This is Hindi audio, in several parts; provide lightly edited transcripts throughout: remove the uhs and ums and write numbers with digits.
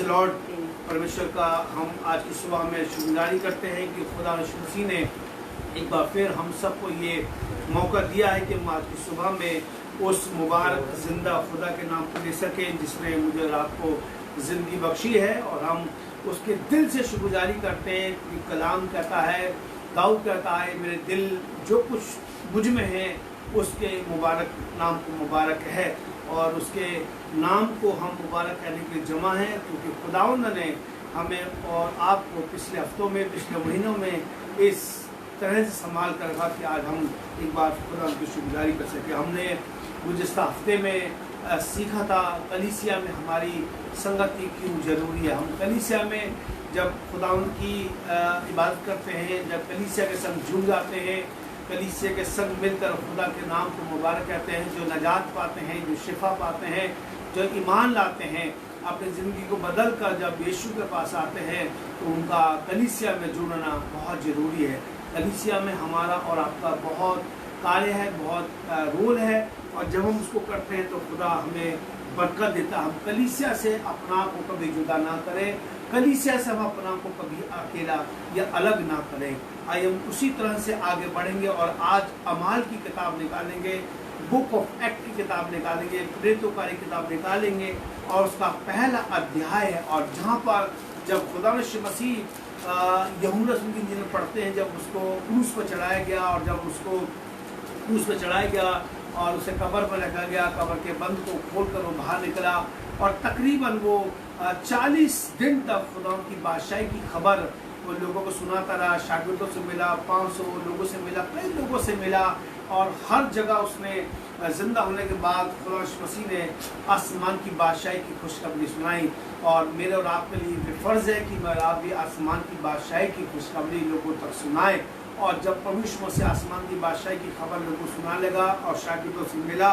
लॉर्ड। परमेश्वर का हम आज की सुबह में शुक्रगुजारी करते हैं कि खुदा यीशु मसीह ने एक बार फिर हम सबको ये मौका दिया है कि हम आज की सुबह में उस मुबारक जिंदा खुदा के नाम को ले सकें जिसने मुझे और आपको ज़िंदगी बख्शी है। और हम उसके दिल से शुक्रगुजारी करते हैं कि कलाम कहता है, दाऊद कहता है, मेरे दिल जो कुछ मुझ में है उसके मुबारक नाम को मुबारक है। और उसके नाम को हम मुबारक कहने के लिए जमा हैं क्योंकि खुदावंद ने हमें और आपको पिछले हफ्तों में, पिछले महीनों में इस तरह से संभाल कर रखा कि आज हम एक बार खुदा की शुक्रगुजारी कर सके। हमने गुज़िश्ता हफ्ते में सीखा था कलीसिया में हमारी संगति क्यों जरूरी है। हम कलीसिया में जब खुदावंद की इबादत करते हैं, जब कलीसिया के संग जुड़ जाते हैं, कलीसिया के संग मिलकर खुदा के नाम को मुबारक कहते हैं, जो नजात पाते हैं, जो शिफा पाते हैं, जो ईमान लाते हैं, अपनी ज़िंदगी को बदल कर जब यीशु के पास आते हैं तो उनका कलीसिया में जुड़ना बहुत ज़रूरी है। कलीसिया में हमारा और आपका बहुत कार्य है, बहुत रोल है और जब हम उसको करते हैं तो खुदा हमें बरकत देता। हम कलीसिया से अपना को कभी जुदा ना करें, कलीसिया से हम अपना को कभी अकेला या अलग ना करें। आइए हम उसी तरह से आगे बढ़ेंगे और आज अमाल की किताब निकालेंगे, बुक ऑफ एक्ट की किताब निकालेंगे, प्रेरितों की किताब निकालेंगे और उसका पहला अध्याय है। और जहाँ पर जब खुदा यीशु मसीह यूहन्ना रसूल की इंजील पढ़ते हैं, जब उसको क्रूस पर चढ़ाया गया और जब उसको क्रूस पर चढ़ाया गया और उसे कब्र पर रखा गया, कब्र के बंद को खोलकर वो बाहर निकला और तकरीबन वो 40 दिन तक खुदा की बादशाही की खबर वो लोगों को सुनाता रहा। शागिर्दों से मिला, 500 लोगों से मिला, कई लोगों से मिला और हर जगह उसने जिंदा होने के बाद खुदा मसीह ने आसमान की बादशाही की खुशखबरी सुनाई। और मेरे और आपके लिए फ़र्ज़ है कि मैं आप भी आसमान की बादशाही की खुशखबरी लोगों तक सुनाएं। और जब परमेश्वर मसीह आसमान की बादशाही की खबर लोगों को सुना लगा और शागिर्दों से मिला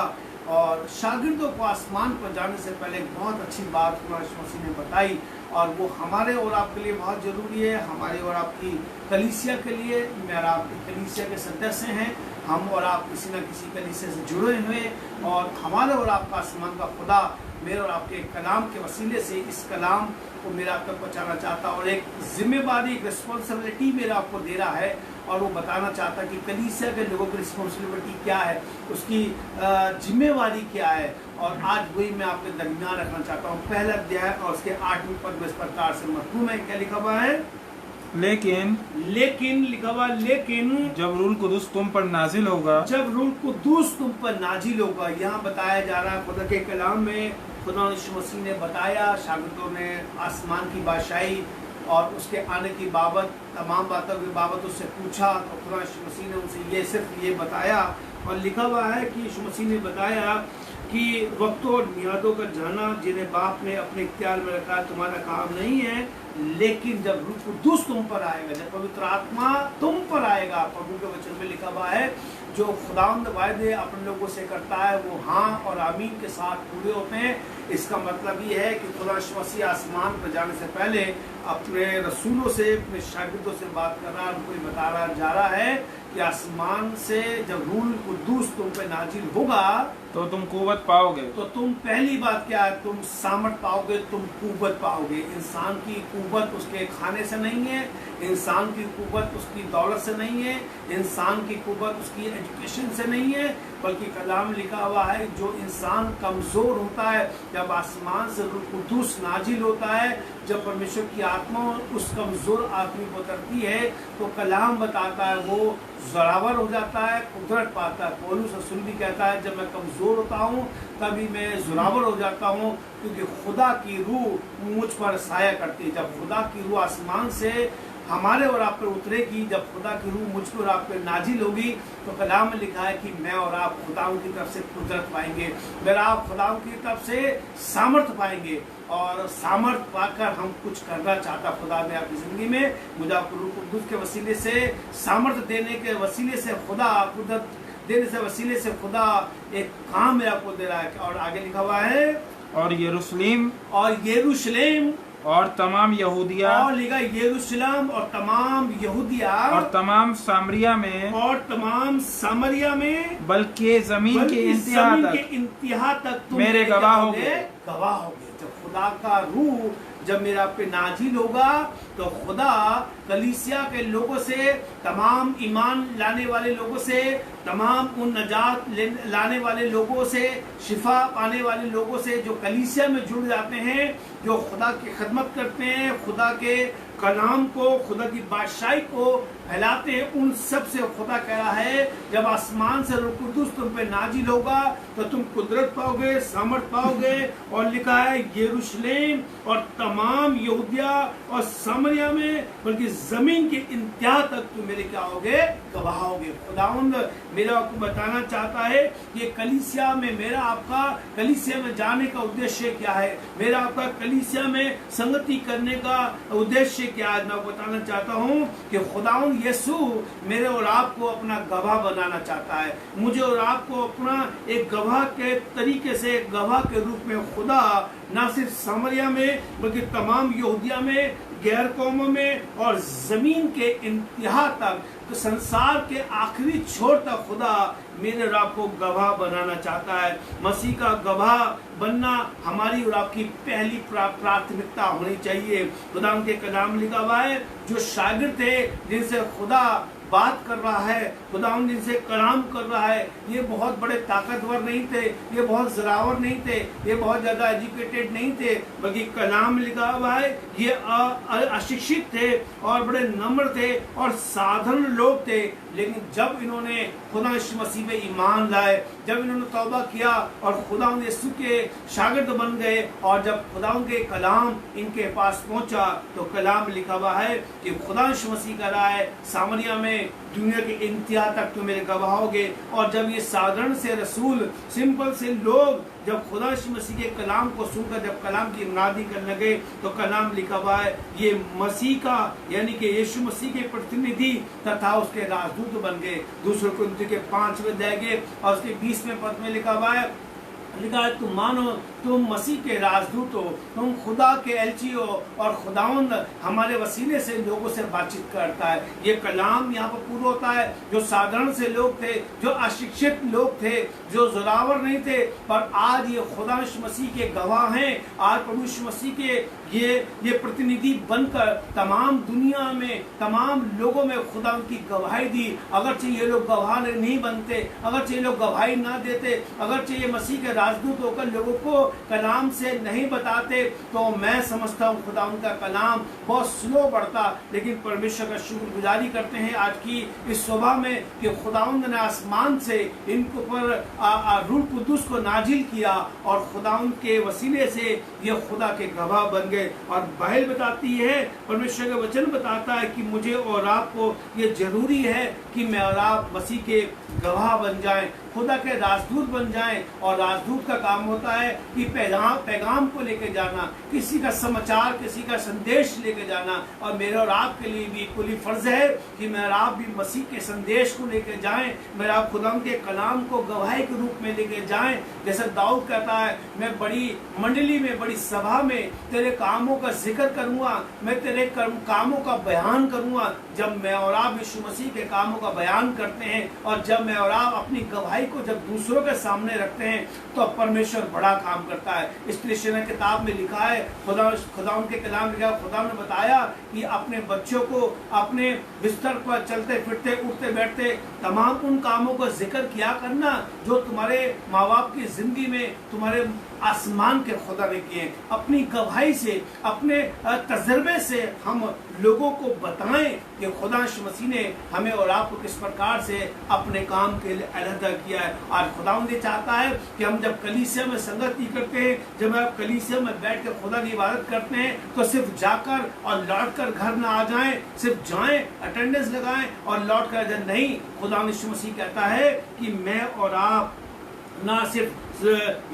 और शागिर्दों को आसमान पर जाने से पहले एक बहुत अच्छी बात खुदा मसीह ने बताई और वो हमारे और आपके लिए बहुत ज़रूरी है, हमारे और आपकी कलीसिया के लिए। मेरा आपकी कलीसिया के सदस्य हैं, हम और आप किसी न किसी कलीसिया से जुड़े हुए और हमारे और आपका आसमान का खुदा मेरे और आपके कलाम के वसीले से इस कलाम को मेरा आप तक पहुँचाना चाहता और एक जिम्मेवारी, एक रिस्पॉन्सिबिलिटी मेरा आपको दे रहा है और वो बताना चाहता कि कलीसिया के लोगों की रिस्पॉन्सिबिलिटी क्या है, उसकी जिम्मेवारी क्या है। और आज वही मैं आपके दरमियान रखना चाहता हूँ। पहला अध्याय और उसके 8वें पद में इस प्रकार से मरहूम है, क्या लिखा हुआ है? लेकिन लिखा हुआ, लेकिन जब रूह कुदूस तुम पर नाजिल होगा, जब रूह कुदूस तुम पर नाजिल होगा। यहाँ बताया जा रहा है खुदा के कलाम में, खुदा यीशु मसीह ने बताया, शागिर्दों ने आसमान की बादशाही और उसके आने की बाबत तमाम बातों की बाबत उससे पूछा तो खुदा यीशु मसीह ने उनसे सिर्फ ये बताया और लिखा हुआ है कि यीशु मसीह ने बताया कि वक्तों और मियादों का जाना जिन्हें बाप ने अपने इख्तियार में रखा तुम्हारा काम नहीं है, लेकिन जब रूह कुदूस तुम पर आएगा, जब पवित्र आत्मा तुम पर आएगा, प्रभु के वचन में लिखा हुआ है, जो खुदावंद वायदे अपने लोगों से करता है वो हाँ और आमीन के साथ पूरे होते हैं। इसका मतलब ये है कि खुदा मसीह आसमान पर जाने से पहले अपने रसूलों से, अपने शागिर्दों से बात कर रहा है, उनको बता रहा जा रहा है कि आसमान से जब रूह कुदूस तुम पे नाजिल होगा तो तुम कुव्वत पाओगे। तो तुम पहली बात क्या है, तुम सामर्थ पाओगे, तुम कुव्वत पाओगे। इंसान की कुव्वत उसके खाने से नहीं है, इंसान की कुव्वत उसकी दौलत से नहीं है, इंसान की कुव्वत उसकी एजुकेशन से नहीं है, बल्कि कलाम लिखा हुआ है जो इंसान कमज़ोर होता है, जब आसमान से रूह कुदूस नाजिल होता है, जब परमेश्वर की आत्मा उस कमज़ोर आदमी को उतरती है तो कलाम बताता है वो ज़ोरावर हो जाता है, कुदरत पाता है। पौलुस रसूल भी कहता है जब मैं कमज़ोर होता हूँ तभी मैं ज़ोरावर हो जाता हूँ, क्योंकि खुदा की रूह मुझ पर साया करती है। जब खुदा की रूह आसमान से हमारे और आप पर उतरेगी, जब खुदा की रूह मुझ पर आप पर नाजिल होगी तो कलाम में लिखा है कि मैं और आप खुदाओं की तरफ से कुदरत पाएंगे, मेरा आप खुदाओं की तरफ से सामर्थ पाएंगे और सामर्थ पाकर हम कुछ करना चाहता खुदा ने आपकी ज़िंदगी में। मुझे आपको रूह कुदूस के वसीले से, सामर्थ देने के वसीले से, खुदा कुदरत देने से वसीले से खुदा एक काम में आपको दे रहा है। और आगे लिखा हुआ है और यरूशलेम और तमाम यहूदिया और लिखा यरूशलेम और तमाम यहूदिया और तमाम सामरिया में बल्कि जमीन के इंतहा तक तुम मेरे गवाह होगे। जब खुदा खुदा का रूह जब मेरा पे नाजिल होगा तो खुदा कलीसिया के लोगों से, तमाम ईमान लाने वाले लोगों से, तमाम उन नजात लाने वाले लोगों से, शिफा पाने वाले लोगों से जो कलीसिया में जुड़ जाते हैं, जो खुदा की खिदमत करते हैं, खुदा के कलाम को, खुदा की बादशाही को फैलाते हैं, उन सब से खुदा कह रहा है जब आसमान से रूह कुदूस तुम पे नाजिल होगा तो तुम कुदरत पाओगे, सामर्थ पाओगे। और लिखा है यरूशलेम और तमाम यहूदिया और सामरिया में, बल्कि जमीन के इंतहा तक तुम मेरे क्या होगे, गवाह होगे। खुदावंद मेरा आपको बताना चाहता है कि कलीसिया में मेरा आपका कलीसिया में जाने का उद्देश्य क्या है, मेरा आपका कलीसिया में संगति करने का उद्देश्य क्या है। मैं बताना चाहता हूँ कि खुदावंद यीशु मेरे और आपको अपना गवाह बनाना चाहता है, मुझे और आपको अपना एक गवाह के तरीके से, गवाह के रूप में खुदा ना सिर्फ सामरिया में बल्कि तमाम यहूदिया में, गैर कौमों में और जमीन के इंतहा तक, तो संसार के आखिरी छोर तक खुदा मेरे और आपको गवाह बनाना चाहता है। मसीह का गवाह बनना हमारी और आपकी पहली प्राथमिकता होनी चाहिए। खुदा के कलाम लिखा हुआ है, जो शागिर्द थे जिनसे खुदा बात कर रहा है, खुदा जिनसे कलाम कर रहा है, ये बहुत बड़े ताकतवर नहीं थे, ये बहुत जरावर नहीं थे, ये बहुत ज्यादा एजुकेटेड नहीं थे, बल्कि कलाम लिखा हुआ है ये अशिक्षित थे और बड़े नम्र थे और साधारण लोग थे। लेकिन जब इन्होंने खुदा यीशु मसीह में ईमान लाए, जब इन्होंने तौबा किया और खुदा यीशु के शागिर्द बन गए, और जब खुदा के कलाम इनके पास पहुंचा तो कलाम लिखा हुआ है कि खुदा यीशु मसीह कह रहा है सामरिया में दुनिया के इंतहा तक तुम मेरे गवाह होगे। और जब ये साधारण से रसूल, सिंपल से लोग जब खुदा यीशु मसीह के कलाम को सुनकर जब कलाम की मुनादी करने लगे तो कलाम लिखा हुआ है ये मसीह का, यानी कि यीशु मसीह के प्रतिनिधि तथा उसके राजदूत बन गए। दूसरे कुरिन्थियों के 5वें अध्याय के और उसके 20वें पद में लिखा हुआ है, लिखा है तुम मानो तुम मसीह के राजदूत हो, तुम खुदा के एलची हो और खुदावंद हमारे वसीले से लोगों से बातचीत करता है। ये कलाम यहाँ पर पूरा होता है। जो साधारण से लोग थे, जो अशिक्षित लोग थे, जो जोरावर नहीं थे, पर आज ये खुदा मसीह के गवाह हैं। आज प्रभु यीशु मसीह के ये प्रतिनिधि बनकर तमाम दुनिया में, तमाम लोगों में खुदा उनकी गवाही दी। अगरचे ये लोग गवाह नहीं बनते, अगरचे ये लोग गवाही ना देते, अगरचे ये मसीह के राजदूत होकर लोगों को कलाम से नहीं बताते, तो मैं समझता हूँ खुदा उनका कलाम बहुत स्लो बढ़ता। लेकिन परमेश्वर का शुक्रगुजारी करते हैं आज की इस सुबह में कि खुदावंद ने आसमान से इनके ऊपर रूह कुदूस को नाजिल किया और खुदावंद के वसीले से ये खुदा के गवाह बन गए। और बाइबल बताती है, परमेश्वर का वचन बताता है कि मुझे और आपको ये जरूरी है कि मैं और आप मसीह के गवाह बन जाएं, खुदा के राजदूत बन जाएं। और राजदूत का काम होता है कि पैगाम को लेके जाना, किसी का समाचार, किसी का संदेश लेके जाना। और मेरे और आपके लिए भी इक्वली फर्ज है कि मेरा आप भी मसीह के संदेश को लेके जाएं, मेरा आप खुदा के कलाम को गवाही के रूप में लेके जाएं। जैसे दाऊद कहता है, मैं बड़ी मंडली में, बड़ी सभा में तेरे कामों का जिक्र करूंगा, मैं तेरे कामों का बयान करूंगा। जब मैं और आप यीशु मसीह के कामों का बयान करते हैं और जब मैं और आप अपनी गवाही को जब दूसरों के सामने रखते हैं तो परमेश्वर बड़ा काम करता है। इसलिए किताब में लिखा है, खुदा उनके कलाम लिखा, खुदा ने बताया कि अपने बच्चों को अपने बिस्तर पर चलते फिरते, उठते बैठते तमाम उन कामों का जिक्र किया करना जो तुम्हारे माँ बाप की जिंदगी में तुम्हारे आसमान के खुदा ने किए। अपनी गवाही से, अपने तजर्बे से हम लोगों को बताएं कि खुदा मसीह ने हमें और आपको किस प्रकार से अपने काम के लिए अलहदा किया है। और खुदा ये चाहता है कि हम जब कलीसिया में संगति करते हैं, जब आप कलीसिया में बैठ कर खुदा की इबादत करते हैं, तो सिर्फ जाकर और लौट कर घर ना आ जाएं, सिर्फ जाएं, अटेंडेंस लगाएं और लौट कर जाएं। नहीं, खुदा यीशु मसीह कहता है कि मैं और आप ना सिर्फ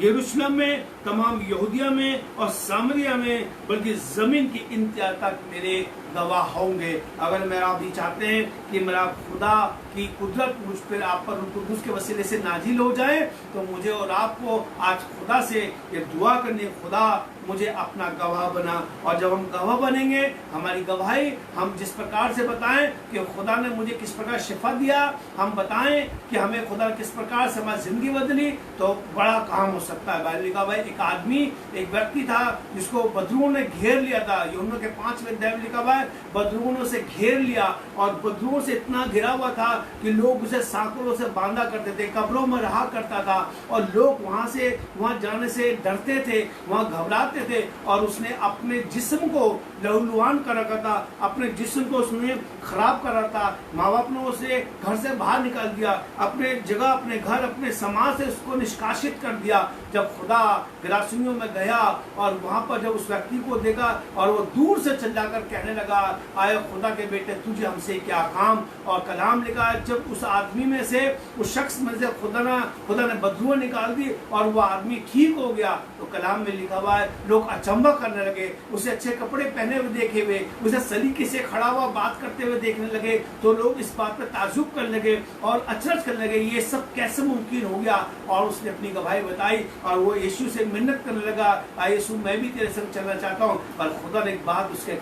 यरूशलेम में, तमाम यहूदिया में और सामरिया में, बल्कि जमीन की इंतहा तक मेरे गवाह होंगे। अगर मेरा आप भी चाहते हैं कि मेरा खुदा की कुदरत मुझ पर, आप पर रूह कुदूस के वसीले से नाजिल हो जाए, तो मुझे और आपको आज खुदा से ये दुआ करनी, खुदा मुझे अपना गवाह बना। और जब हम गवाह बनेंगे, हमारी गवाही हम जिस प्रकार से बताएं कि खुदा ने मुझे किस प्रकार शिफा दिया, हम बताएं कि हमें खुदा किस प्रकार से हमारी जिंदगी बदली, तो बड़ा काम हो सकता है। बाइबल लिखा हुआ है एक आदमी, एक व्यक्ति था जिसको बदरूओं ने घेर लिया था। यूहन्ना के 5वें अध्याय में लिखा हुआ है, बदरूओं से घेर लिया, और बदरूओं से इतना घिरा हुआ था कि लोग उसे सांकड़ों से बांधा करते थे, कब्रों में रहा करता था, और लोग वहां जाने से डरते थे, वहां घबराते थे। और उसने अपने जिस्म को लहूलुहान कर रखा था, अपने जिस्म को उसने खराब कर रखा था। माँ बाप ने उसे घर से बाहर निकाल दिया, अपने जगह, अपने घर, अपने समाज से उसको निष्कासित कर दिया। जब खुदा गिरासियों में गया और वहां पर जब उस व्यक्ति को देखा, और वो दूर से चिल्लाकर कहने लगा, आए खुदा के बेटे, तुझे हमसे क्या काम। और कलाम लिखा है, जब उस आदमी में से, उस शख्स में से खुदा ने बदबू निकाल दी और वो आदमी ठीक हो गया, तो कलाम में लिखा हुआ है, लोग अचंभा करने लगे, उसे अच्छे कपड़े पहने हुए देखे हुए, उसे सलीके से खड़ा हुआ बात करते हुए देखने लगे। तो लोग इस बात पर ताजुब करने लगे और अचरज करने लगे, ये सब कैसे मुमकिन हो गया। और उसने अपनी गवाही बताई और वो यीशु से मिन्नत करने लगा, यीशु मैं भी तेरे संग चलना चाहता हूँ। पर खुदा ने एक बात उसके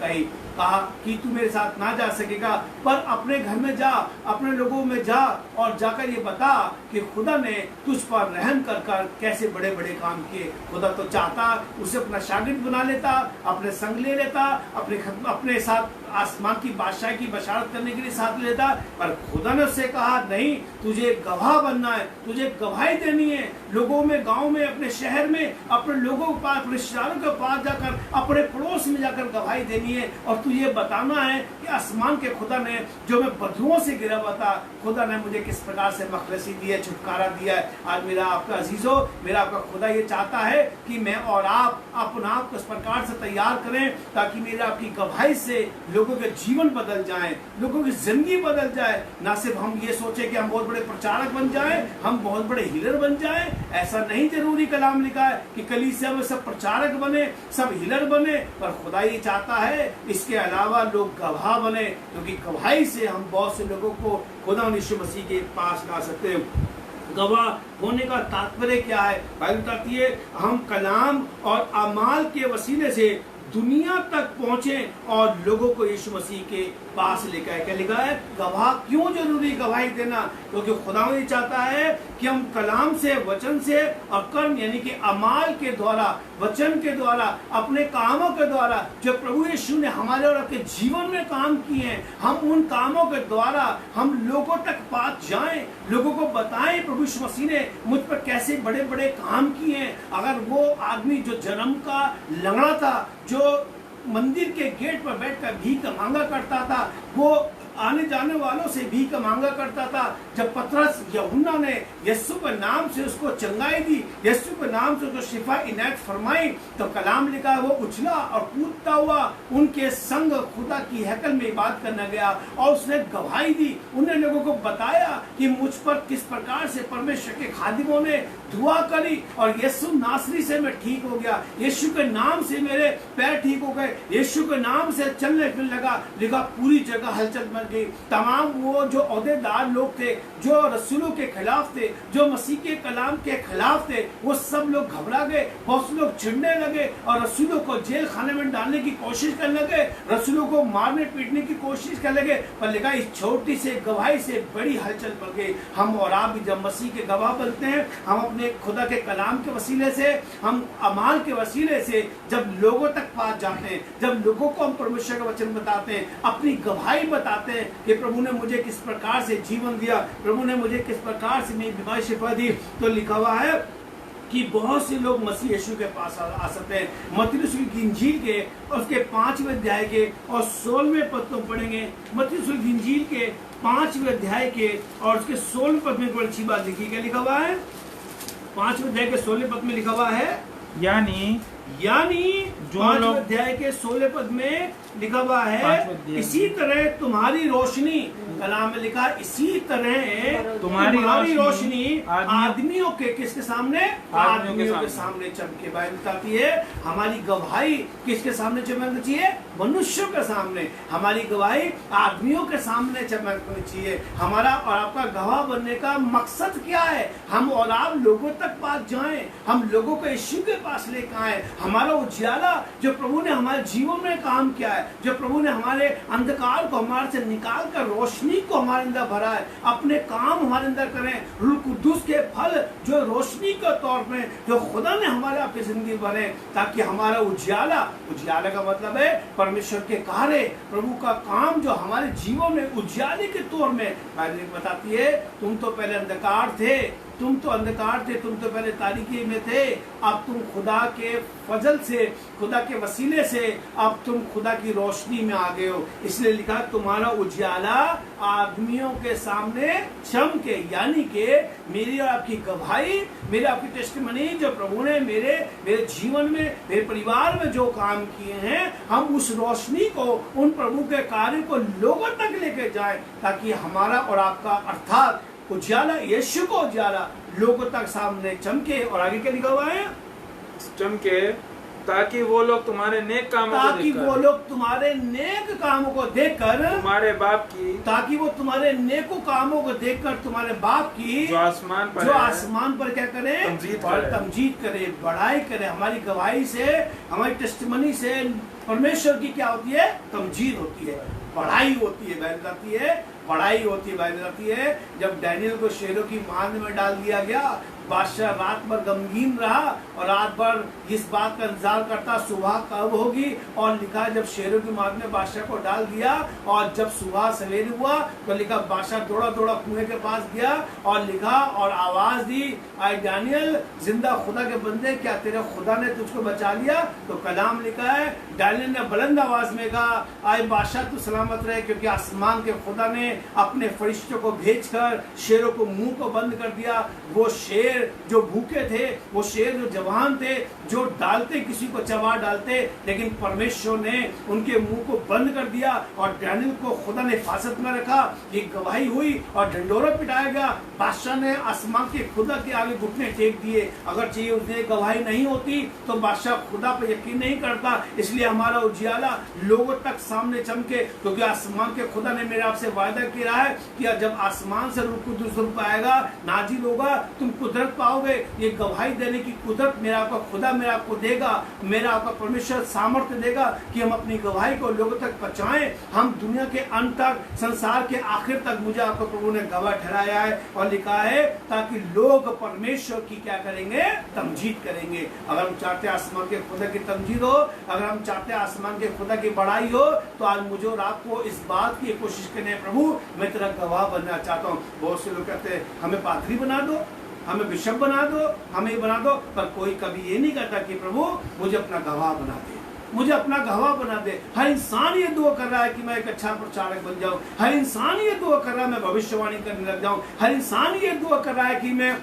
कहा कि तू मेरे साथ ना जा सकेगा, पर अपने घर में जा, अपने लोगों में जा और जाकर ये बता कि खुदा ने तुझ पर रहम कर कैसे बड़े बड़े काम किए। खुदा तो चाहता उसे अपना शागिर्द बना लेता, अपने संग ले लेता, अपने साथ आसमान की बादशाह की बशारत करने के लिए साथ लेता। पर खुदा ने उससे कहा, नहीं, तुझे गवाह बनना है, तुझे गवाही देनी है, लोगों में, गांव में, अपने शहर में, अपने लोगों के पास, अपने रिश्तेदारों के पास जाकर, अपने पड़ोस में जाकर गवाही देनी है। और तुझे बताना है कि आसमान के खुदा ने, जो मैं बदरुओं से गिरा हुआ था, खुदा ने मुझे किस प्रकार से मखलसी दी है, छुटकारा दिया है। आज मेरा आपका अजीजों, मेरा आपका खुदा ये चाहता है कि मैं और आप अपना आप को इस प्रकार से तैयार करें ताकि मेरी आपकी गवाही से लोगों के जीवन बदल जाएं, लोगों की जिंदगी बदल जाए। ना सिर्फ हम ये सोचे कि हम बहुत बड़े प्रचारक बन जाएं, हम बहुत बड़े हीलर बन जाएं, ऐसा नहीं जरूरी। कलाम लिखा है कि कलीसिया में सब प्रचारक बने, सब हीलर बने, पर खुदा ये चाहता है इसके अलावा लोग गवाह बने, क्योंकि गवाही से हम बहुत से लोगों को खुदा यीशु मसीह के पास ला सकते हैं। गवाह होने का तात्पर्य क्या है? बाइबल बताती है हम कलाम और अमाल के वसीले से दुनिया तक पहुंचे और लोगों को यीशु मसीह के पास लेकर आए। क्या लिखा है? गवाह क्यों जरूरी गवाही देना? क्योंकि खुदा ये चाहता है कि हम कलाम से, वचन से और कर्म यानी कि अमाल के द्वारा, वचन के द्वारा, अपने कामों के द्वारा जो प्रभु यीशु ने हमारे और आपके जीवन में काम किए हैं, हम उन कामों के द्वारा हम लोगों तक पास जाएं, लोगों को बताएं प्रभु यीशु मसीह ने मुझ पर कैसे बड़े बड़े काम किए हैं। अगर वो आदमी जो जन्म का लंगड़ा था, जो मंदिर के गेट पर बैठकर भीख मांगा करता था, वो आने जाने वालों से भीख मांगा करता था, जब पतरस यूहन्ना ने यीशु के नाम से उसको चंगाई दी, यीशु के नाम से उसको शिफा इनायत फरमाई, तो कलाम लिखा है वो उछला और कूदता हुआ उनके संग खुदा की हैकल में इबादत करने गया और उसने गवाही दी। उन्हें लोगों को बताया कि मुझ पर किस प्रकार से परमेश्वर के खादिमों ने दुआ करी और यीशु नासरी से मैं ठीक हो गया, यीशु के नाम से मेरे पैर ठीक हो गए, यीशु के नाम से चलने फिरने लगा। लिखा पूरी जगह हलचल मच गई। तमाम वो जो ओहदेदार लोग थे, जो रसूलों के खिलाफ थे, जो मसीह के कलाम के खिलाफ थे, वो सब लोग घबरा गए, बहुत से लोग चिढ़ने लगे और रसूलों को जेल खाने में डालने की कोशिश करने लगे, रसूलों को मारने पीटने की कोशिश करने लगे। पर लिखा इस छोटी से गवाही से बड़ी हलचल पड़ गई। हम और आप भी जब मसीह के गवाह बनते हैं, हम अपने खुदा के कलाम के वसीले से, हम अमाल के वसीले से जब लोगों तक पास जाते हैं, जब लोगों को हम परमेश्वर का वचन बताते हैं, अपनी गवाही बताते हैं कि प्रभु ने मुझे किस प्रकार से जीवन दिया, प्रभु ने मुझे किस प्रकार से मेरी बीमारी शिफा दी, तो लिखा हुआ है कि बहुत से लोग मसीह यीशु के पास आ सकते हैं। मत्ती रसूल की इंजील के और उसके 5वें अध्याय के और 16वें पद को पढ़ेंगे। मत्ती रसूल की इंजील के 5वें अध्याय के और उसके 16वें पद में बड़ी अच्छी बात लिखी, क्या लिखा हुआ है? 5वें अध्याय के 16वें पद में लिखा हुआ है, यानी जो 5वें अध्याय के 16वें पद में लिखा हुआ है, इसी तरह तुम्हारी रोशनी, कलाम में लिखा इसी तरह तुम्हारी रोशनी आदमियों के किसके सामने? आदमियों के सामने चमके। बाइबल बताती है हमारी गवाही किसके सामने चमकनी चाहिए? मनुष्यों के सामने। हमारी गवाही आदमियों के सामने चमकनी चाहिए। हमारा और आपका गवाह बनने का मकसद क्या है? हम और आप लोगों तक पास जाएं, हम लोगों को यीशु के पास लेकर आए, हमारा उजियाला जो प्रभु ने हमारे जीवन में काम किया है, जो प्रभु ने हमारे अंधकार को हमारे से निकाल कर रोशनी को हमारे अंदर भरा है, अपने काम हमारे अंदर करें, रूह कुद्दूस के फल जो रोशनी के तौर पे जो खुदा ने हमारे आपकी जिंदगी भरे, ताकि हमारा उजियाला का मतलब है परमेश्वर के कार्य, प्रभु का काम जो हमारे जीवन में उजियाले के तौर में बाइबल बताती है। तुम तो पहले अंधकार थे, तुम तो पहले तारीकी में थे, अब तुम खुदा के फजल से, खुदा के वसीले से अब तुम खुदा की रोशनी में आ गए हो। इसलिए लिखा तुम्हारा उजियाला आदमियों के सामने चमके, यानी कि मेरी और आपकी गवाही, मेरे आपकी टेस्टिमनी जो प्रभु ने मेरे जीवन में, मेरे परिवार में जो काम किए हैं, हम उस रोशनी को, उन प्रभु के कार्य को लोगों तक लेके जाए, ताकि हमारा और आपका अर्थात उजियाला, यीशु को उजियाला लोगों तक सामने चमके। और आगे क्या लिखा हुआ है? चमके ताकि वो लोग तुम्हारे नेक कामों को देखकर, वो लोग तुम्हारे नेक कामों को देखकर तुम्हारे बाप की, ताकि वो तुम्हारे नेको कामों को देखकर तुम्हारे बाप की जो आसमान पर क्या करे? तमजीद करे, बड़ाई करे। हमारी गवाही से, हमारी टेस्टिमनी से परमेश्वर की क्या होती है? तमजीद होती है, बड़ाई होती है। बड़ाई होती है। जब डैनियल को शेरों की मांद में डाल दिया गया, बादशाह रात भर गमगीन रहा और रात भर इस बात का इंतजार करता सुबह कब होगी। और लिखा जब शेरों की मांद में बादशाह को डाल दिया और जब सुबह सवेरे हुआ तो लिखा बादशाह दौड़ा कुएं के पास गया और लिखा और आवाज दी, आए डैनियल जिंदा खुदा के बंदे, क्या तेरे खुदा ने तुझको बचा लिया? तो कलाम लिखा है डैनियल ने बुलंद आवाज में कहा, आए बादशाह तू सलामत रहे, क्योंकि आसमान के खुदा ने अपने फरिश्तों को भेजकर शेरों को मुंह को बंद कर दिया। वो शेर जो भूखे थे, वो शेर जो जवान थे, जो डालते किसी को चबा डालते, लेकिन परमेश्वर ने उनके मुंह को बंद कर दिया और डैनियल को खुदा ने हिफाजत में रखा। ये गवाही हुई और ढंडोरा पिटाया गया। बादशाह ने आसमान के खुदा के आगे घुटने टेक दिए। अगर चाहिए उसने गवाही नहीं होती तो बादशाह खुदा पर यकीन नहीं करता। इसलिए हमारा उजियाला लोगों तक सामने चमके, क्योंकि आसमान के खुदा ने मेरे आपसे वायदा किया है कि जब आसमान से रूह कुद्दूस आएगा, नाजिल होगा, तुम कुदरत पाओगे। ये गवाही देने की कुदरत मेरा आपका खुदा मेरा आपको देगा, मेरा आपका परमेश्वर सामर्थ्य देगा कि हम अपनी गवाही को लोगों तक पहुंचाएं। हम दुनिया के अंत तक, संसार के आखिर तक मुझे आपको प्रभु ने गवाह ठहराया है और लिखा है ताकि लोग परमेश्वर की क्या करेंगे? तमजीद करेंगे। अगर हम चाहते हैं आसमान के खुदा की तमजीद हो, अगर हम चाहते हैं आसमान के खुदा की बड़ाई हो, तो आज मुझे और आपको इस बात की कोशिश करनी है, प्रभु मैं तेरा गवाह बनना चाहता हूँ। बहुत से लोग कहते हैं हमें पादरी बना दो, हमें बिशप बना दो, हमें ये बना दो, पर कोई कभी ये नहीं कहता कि प्रभु मुझे अपना गवाह बना दे, मुझे अपना गवाह बना दे। हर इंसान ये दुआ कर रहा है कि मैं एक अच्छा प्रचारक बन जाऊं। हर इंसान ये दुआ कर रहा है मैं भविष्यवाणी करने लग जाऊं। हर इंसान ये दुआ कर रहा है कि मैं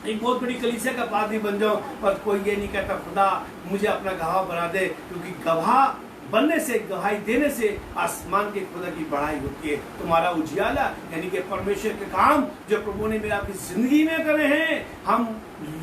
एक बहुत बड़ी कलीसिया का पादरी बन जाऊं, पर कोई ये नहीं कहता खुदा मुझे अपना गवाह बना दे, क्योंकि गवाह बनने से, गवाही देने से आसमान के खुदा की बड़ाई होती है। तुम्हारा उजियाला यानी कि परमेश्वर के काम जो प्रभु ने मेरा आपकी जिंदगी में करे हैं, हम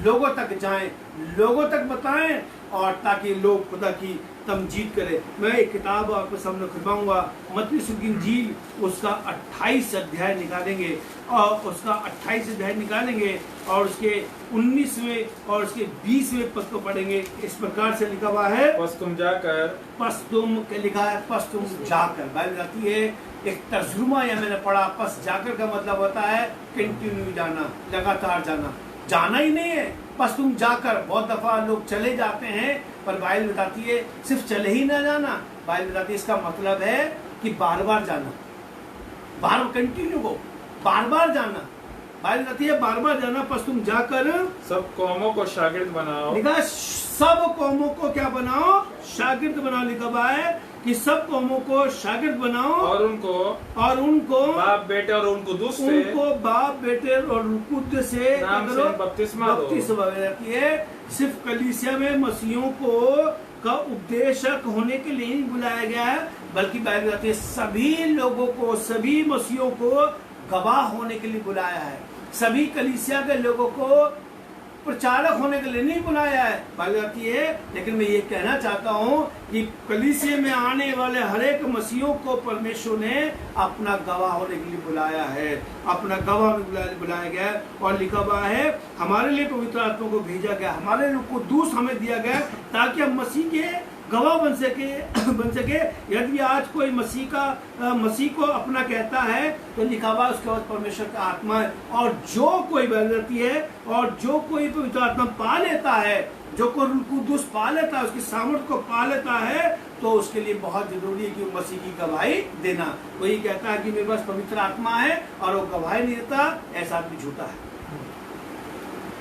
लोगों तक जाएं, लोगों तक बताएं, और ताकि लोग खुदा की तमजीद करें। मैं एक किताब आपके सामने खुलवाऊंगा, मत्ती की इंजील, उसका 28 अध्याय निकालेंगे और उसका 28 अध्याय निकालेंगे और उसके 19वें और उसके 20वें पद को पढ़ेंगे। इस प्रकार से लिखा हुआ है, पस तुम जाकर, पस तुम क्या लिखा है? पस तुम जाकर। बाइबल कहती है, एक तर्जुमा या मैंने पढ़ा, पस जाकर का मतलब होता है कंटिन्यू जाना, लगातार जाना, जाना ही नहीं है, बस तुम जाकर। बहुत दफा लोग चले जाते हैं, पर बाइबल बताती है सिर्फ चले ही ना जाना, बाइबल बताती है इसका मतलब है कि बार बार जाना, बार कंटिन्यू को बार बार जाना। बाइबल कहती है बार बार जाना, बस तुम जाकर सब कौमों को शागिर्द बनाओ। लिखा सब कौमों को क्या बनाओ? शागिर्द बनाओ। लिखा हुआ है कि सब कौमों को शागिर्द बनाओ और उनको बाप बेटे और उनको दूध से, उनको बाप बेटे और कुद से बपतिस्मा रहती है। सिर्फ कलीसिया में मसीहों को का उपदेशक होने के लिए नहीं बुलाया गया है, बल्कि बाइबल कहती है सभी लोगों को, सभी मसीहों को गवाह होने के लिए बुलाया है। सभी कलीसिया के लोगों को प्रचारक होने के लिए नहीं बुलाया है, बात आती है। लेकिन मैं ये कहना चाहता हूँ कि कलीसिया में आने वाले हर एक मसीहों को परमेश्वर ने अपना गवाह होने के लिए बुलाया है, अपना गवाह बुलाया गया है। और लिखा हुआ है हमारे लिए पवित्र आत्मा को भेजा गया, हमारे लिए कुद्दूस हमें दिया गया ताकि हम मसीह के गवाह बन सके। यदि आज कोई मसीह को अपना कहता है तो लिखा हुआ उसके बाद परमेश्वर का आत्मा है। और जो कोई बदलती है और जो कोई पवित्र आत्मा पा लेता है, जो कोई रूह कुद्दूस पा लेता है, उसकी सामर्थ को पा लेता है, तो उसके लिए बहुत जरूरी है कि वो मसीह की गवाही देना। कोई कहता है कि मेरे पास पवित्र आत्मा है और वो गवाही नहीं देता, ऐसा आदमी झूठा है।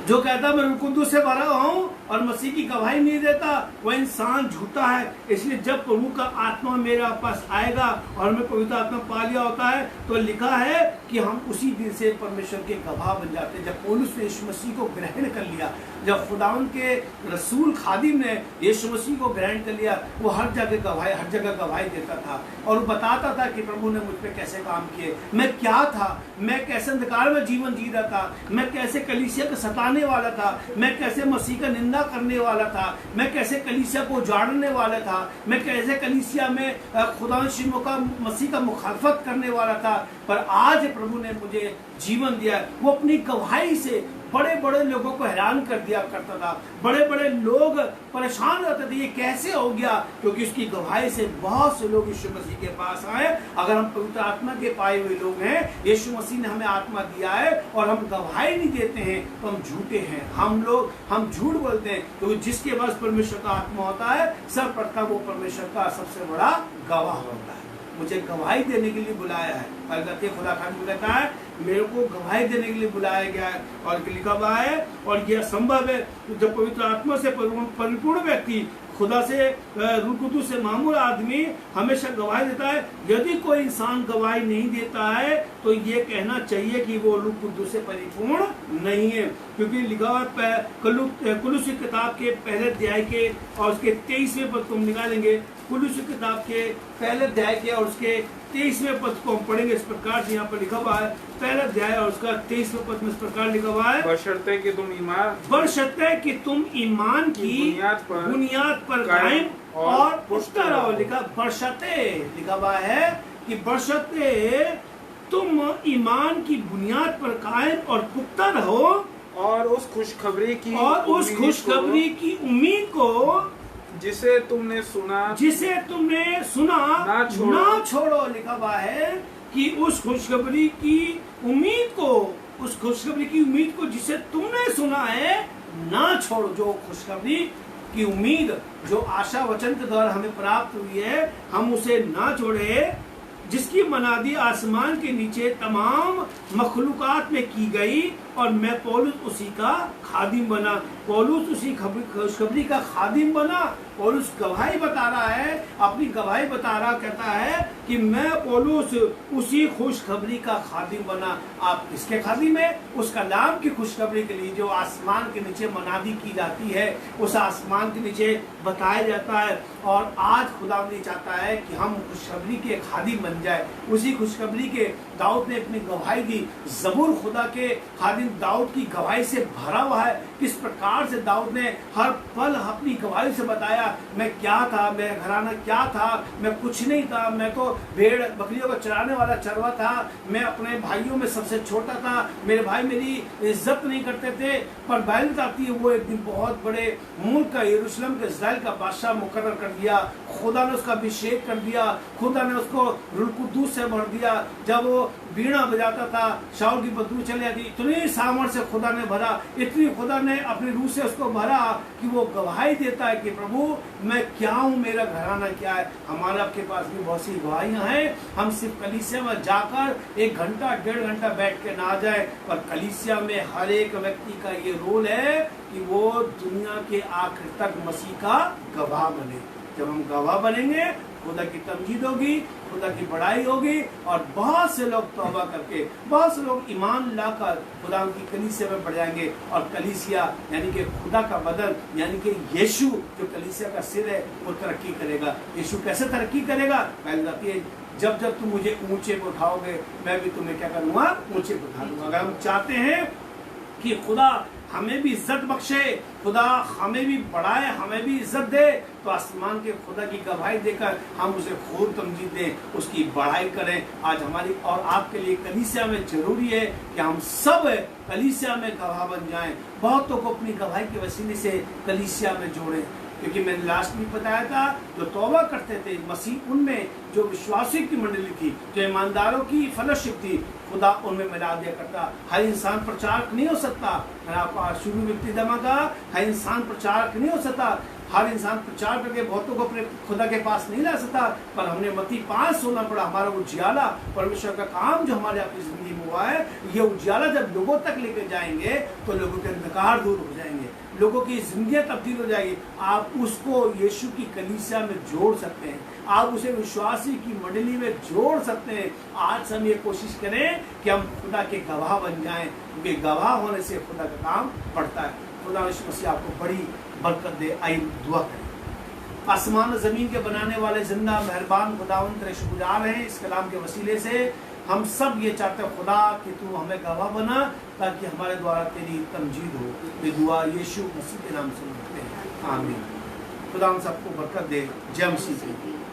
जो कहता मैं रूह कुद्दूस से भरा हूं और मसीह की गवाही नहीं देता, वह इंसान झूठा है। इसलिए जब प्रभु का आत्मा मेरे पास आएगा और मैं पवित्र आत्मा पा लिया होता है, तो लिखा है कि हम उसी दिन से परमेश्वर के गवाह बन जाते हैं। जब पौलुस ने यीशु मसीह को ग्रहण कर लिया, जब खुदावन के रसूल खादिम ने यीशु मसीह को ग्रहण कर लिया, वो हर जगह गवाही देता था और वो बताता था कि प्रभु ने मुझ पे कैसे काम किए, मैं क्या था, मैं कैसे अंधकार में जीवन जी रहा था, मैं कैसे कलीसिया को सताने वाला था, मैं कैसे मसीह का निंदा करने वाला था, मैं कैसे कलीसिया को उजाड़ने वाला था, मैं कैसे कलीसिया में खुदा का मसीह का मुखालफत करने वाला था। पर आज प्रभु ने मुझे जीवन दिया। वो अपनी गवाही से बड़े बड़े लोगों को हैरान कर दिया करता था, बड़े बड़े लोग परेशान रहते थे, ये कैसे हो गया? क्योंकि उसकी गवाही से बहुत से लोग यीशु मसीह के पास आए। अगर हम पवित्र आत्मा के पाए हुए लोग हैं, यीशु मसीह ने हमें आत्मा दिया है और हम गवाही नहीं देते हैं, तो हम झूठे हैं। हम झूठ बोलते हैं, क्योंकि जिसके पास परमेश्वर का आत्मा होता है, सर्वप्रथम वो परमेश्वर का सबसे बड़ा गवाह होता है। मुझे गवाही देने के लिए बुलाया है। खुदा खान कहता है मेरे को गवाही देने के लिए बुलाया गया है और लिखा हुआ है। और यह संभव है जब पवित्र आत्मा से परिपूर्ण व्यक्ति, खुदा से रूह कुद्दूस से मामूल आदमी हमेशा गवाही देता है। यदि कोई इंसान गवाही नहीं देता है तो ये कहना चाहिए कि वो रूह कुद्दूस से परिपूर्ण नहीं है। क्योंकि लिखा हुआ कुलुस्सी किताब के पहले अध्याय के और उसके 23वें पद को हम निकालेंगे। कुलुस्सी किताब के पहले अध्याय के और उसके 23वें पद को हम पढ़ेंगे। इस प्रकार से यहाँ पर लिखा हुआ है, पहला अध्याय और उसका 23वें पद में इस प्रकार लिखा हुआ है, बशर्ते कि तुम ईमान की बुनियाद पर कायम और पुख्ता रहो। लिखा हुआ है कि बशर्ते तुम ईमान की बुनियाद पर कायम और पुख्ता रहो और उस खुशखबरी की उम्मीद को जिसे तुमने सुना ना छोड़ो। लिखा हुआ है कि उस खुशखबरी की उम्मीद को जिसे तुमने सुना है ना छोड़ो। जो खुशखबरी की उम्मीद, जो आशा वचन के द्वारा हमें प्राप्त हुई है, हम उसे ना छोड़े, जिसकी मनादी आसमान के नीचे तमाम मखलूकात में की गई और मैं पौलुस उसी का खादिम बना। पौलुस उसी खुशखबरी का खादिम बना। पौलुस गवाही बता रहा है, अपनी गवाही बता रहा, कहता है कि मैं पौलुस उसी खुशखबरी का खादिम बना। आप किसके खादिम है? उस कलाम की खुशखबरी के लिए जो आसमान के नीचे मनादी की जाती है, उस आसमान के नीचे बताया जाता है। और आज खुदा ने चाहता है कि हम खुशखबरी के खादिम बन जाए। उसी खुशखबरी के दाऊद ने अपनी गवाही दी। जबूर खुदा के खादिम दाऊद की गवाही से भरा हुआ है। किस प्रकार से दाऊद ने हर पल अपनी गवाही से बताया, मैं क्या था, मेरा घराना क्या था, मैं कुछ नहीं था, मैं तो भेड़ बकरियों को चराने वाला चरवा था, मैं अपने भाइयों में सबसे छोटा था, मेरे भाई मेरी इज्जत नहीं करते थे। पर बाइबल बताती है वो एक दिन बहुत बड़े मुल्क का, यरूशलेम के इस्राएल का बादशाह मुकर्रर कर दिया। खुदा ने उसका अभिषेक कर दिया, खुदा ने उसको रूह कुद्दूस से भर दिया। जब वो बीड़ा बजाता था, शाऊल की बदबू चली जाती। इतनी सामर्थ से खुदा ने भरा, इतनी खुदा ने अपनी रूह से उसको भरा कि वो गवाही देता है कि प्रभु मैं क्या हूँ, मेरा घराना क्या है। हमारे आपके पास भी बहुत सी गवाहियां हैं। हम सिर्फ कलीसिया में जाकर 1 घंटा 1.5 घंटा बैठ के ना जाए, पर कलीसिया में हर एक व्यक्ति का ये रोल है कि वो दुनिया के आखिर तक मसीह का गवाह बने। जब हम गवाह बनेंगे, खुदा की तमजीद होगी, खुदा की बड़ाई होगी और बहुत से लोग तौबा करके, बहुत से लोग ईमान लाकर खुदा की कलीसिया में बढ़ जाएंगे। और कलीसिया यानी कि खुदा का बदन, यानी कि यीशु जो कलीसिया का सिर है, वो तरक्की करेगा। यीशु कैसे तरक्की करेगा? पहले जाती है जब तुम मुझे ऊंचे पे उठाओगे, मैं भी तुम्हें क्या करूंगा, ऊंचे पे उठा लूंगा। अगर हम चाहते हैं कि खुदा हमें भी इज्जत बख्शे, खुदा हमें भी बढ़ाए, हमें भी इज्जत दे, तो आसमान के खुदा की गवाही देकर हम उसे खूब तमजीद दें, उसकी बढ़ाई करें। आज हमारी और आपके लिए कलीसिया में जरूरी है कि हम सब कलीसिया में गवाह बन जाएं, बहुतों को अपनी गवाही के वसीले से कलीसिया में जोड़ें। क्योंकि मैंने लास्ट में बताया था, जो तौबा करते थे मसीह उनमें, जो विश्वासी की मंडली थी, जो ईमानदारों की फेलोशिप थी, खुदा उनमें मिला दिया करता। हर इंसान प्रचारक नहीं हो सकता, मैंने आपको शुरू में इब्तिदा में कहा, हर इंसान प्रचारक नहीं हो सकता, हर इंसान प्रचार करके बहुतों को अपने खुदा के पास नहीं ला सकता। पर हमने मत्ती 5:16 पढ़ा, हमारा उजियाला परमेश्वर का काम जो हमारे आपकी जिंदगी में हुआ है, ये उजियाला जब लोगों तक लेकर जाएंगे तो लोगों के अंधकार दूर हो जाएंगे, लोगों की जिंदगी तब्दील हो जाएगी। आप उसको यीशु की कलीसिया में जोड़ सकते हैं, आप उसे विश्वासी की मंडली में जोड़ सकते हैं। आज हम ये कोशिश करें कि हम खुदा के गवाह बन जाएं, क्योंकि गवाह होने से खुदा का काम बढ़ता है। खुदा यीशु मसीह आपको बड़ी बरकत दे। आइए दुआ करें। आसमान जमीन के बनाने वाले जिंदा मेहरबान खुदावंद तेरे शुक्रगुजार हैं इस कलाम के वसीले से। हम सब ये चाहते हैं खुदा कि तू हमें गवाह बना, ताकि हमारे द्वारा तेरी तमजीद हो। ये दुआ यीशु मसीह के नाम से मांगते हैं, आमीन। खुदा हम सबको बरकत दे। जय मसीह।